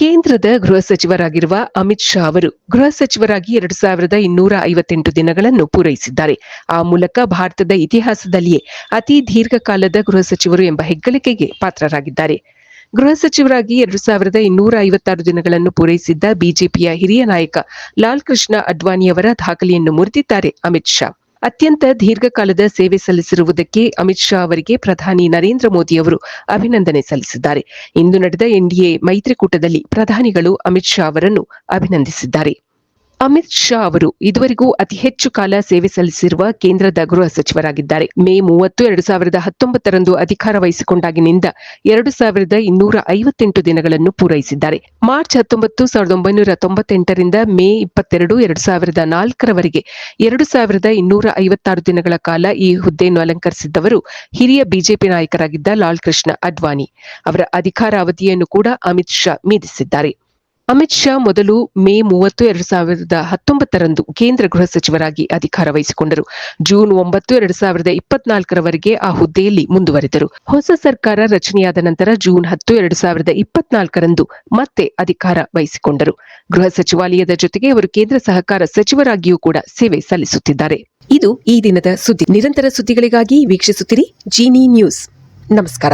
ಕೇಂದ್ರದ ಗೃಹ ಸಚಿವರಾಗಿರುವ ಅಮಿತ್ ಶಾ ಅವರು ಗೃಹ ಸಚಿವರಾಗಿ 2258 ದಿನಗಳನ್ನು ಪೂರೈಸಿದ್ದಾರೆ. ಆ ಮೂಲಕ ಭಾರತದ ಇತಿಹಾಸದಲ್ಲಿಯೇ ಅತಿ ದೀರ್ಘಕಾಲದ ಗೃಹ ಸಚಿವರು ಎಂಬ ಹೆಗ್ಗಳಿಕೆಗೆ ಪಾತ್ರರಾಗಿದ್ದಾರೆ. ಗೃಹ ಸಚಿವರಾಗಿ 2256 ದಿನಗಳನ್ನು ಪೂರೈಸಿದ್ದ ಬಿಜೆಪಿಯ ಹಿರಿಯ ನಾಯಕ ಲಾಲ್ ಕೃಷ್ಣ ಅಡ್ವಾಣಿಯವರ ದಾಖಲೆಯನ್ನು ಮುರಿದಿದ್ದಾರೆ ಅಮಿತ್ ಶಾ. ಅತ್ಯಂತ ದೀರ್ಘಕಾಲದ ಸೇವೆ ಸಲ್ಲಿಸಿರುವುದಕ್ಕೆ ಅಮಿತ್ ಶಾ ಅವರಿಗೆ ಪ್ರಧಾನಿ ನರೇಂದ್ರ ಮೋದಿ ಅವರು ಅಭಿನಂದನೆ ಸಲ್ಲಿಸಿದ್ದಾರೆ. ಇಂದು ನಡೆದ ಎನ್ಡಿಎ ಮೈತ್ರಿಕೂಟದಲ್ಲಿ ಪ್ರಧಾನಿಗಳು ಅಮಿತ್ ಶಾ ಅವರನ್ನು ಅಭಿನಂದಿಸಿದ್ದಾರೆ. ಅಮಿತ್ ಶಾ ಅವರು ಇದುವರೆಗೂ ಅತಿ ಹೆಚ್ಚು ಕಾಲ ಸೇವೆ ಸಲ್ಲಿಸಿರುವ ಕೇಂದ್ರದ ಗೃಹ ಸಚಿವರಾಗಿದ್ದಾರೆ. ಮೇ 30, 2019 ಅಧಿಕಾರ ವಹಿಸಿಕೊಂಡಾಗಿನಿಂದ 2258 ದಿನಗಳನ್ನು ಪೂರೈಸಿದ್ದಾರೆ. ಮಾರ್ಚ್ 19, 1998ರಿಂದ ಮೇ 22, 2004ರವರೆಗೆ 2256 ದಿನಗಳ ಕಾಲ ಈ ಹುದ್ದೆಯನ್ನು ಅಲಂಕರಿಸಿದ್ದವರು ಹಿರಿಯ ಬಿಜೆಪಿ ನಾಯಕರಾಗಿದ್ದ ಲಾಲ್ ಕೃಷ್ಣ ಅಡ್ವಾಣಿ. ಅವರ ಅಧಿಕಾರ ಅವಧಿಯನ್ನು ಕೂಡ ಅಮಿತ್ ಶಾ ಮೀರಿಸಿದ್ದಾರೆ. ಅಮಿತ್ ಶಾ ಮೊದಲು ಮೇ 30, 2019 ಕೇಂದ್ರ ಗೃಹ ಸಚಿವರಾಗಿ ಅಧಿಕಾರ ವಹಿಸಿಕೊಂಡರು. ಜೂನ್ 9, 2024ರವರೆಗೆ ಆ ಹುದ್ದೆಯಲ್ಲಿ ಮುಂದುವರೆದರು. ಹೊಸ ಸರ್ಕಾರ ರಚನೆಯಾದ ನಂತರ ಜೂನ್ 10, 2024 ಮತ್ತೆ ಅಧಿಕಾರ ವಹಿಸಿಕೊಂಡರು. ಗೃಹ ಸಚಿವಾಲಯದ ಜೊತೆಗೆ ಅವರು ಕೇಂದ್ರ ಸಹಕಾರ ಸಚಿವರಾಗಿಯೂ ಕೂಡ ಸೇವೆ ಸಲ್ಲಿಸುತ್ತಿದ್ದಾರೆ. ಇದು ಈ ದಿನದ ಸುದ್ದಿ. ನಿರಂತರ ಸುದ್ದಿಗಳಿಗಾಗಿ ವೀಕ್ಷಿಸುತ್ತಿರಿ ಜೀನಿ ನ್ಯೂಸ್. ನಮಸ್ಕಾರ.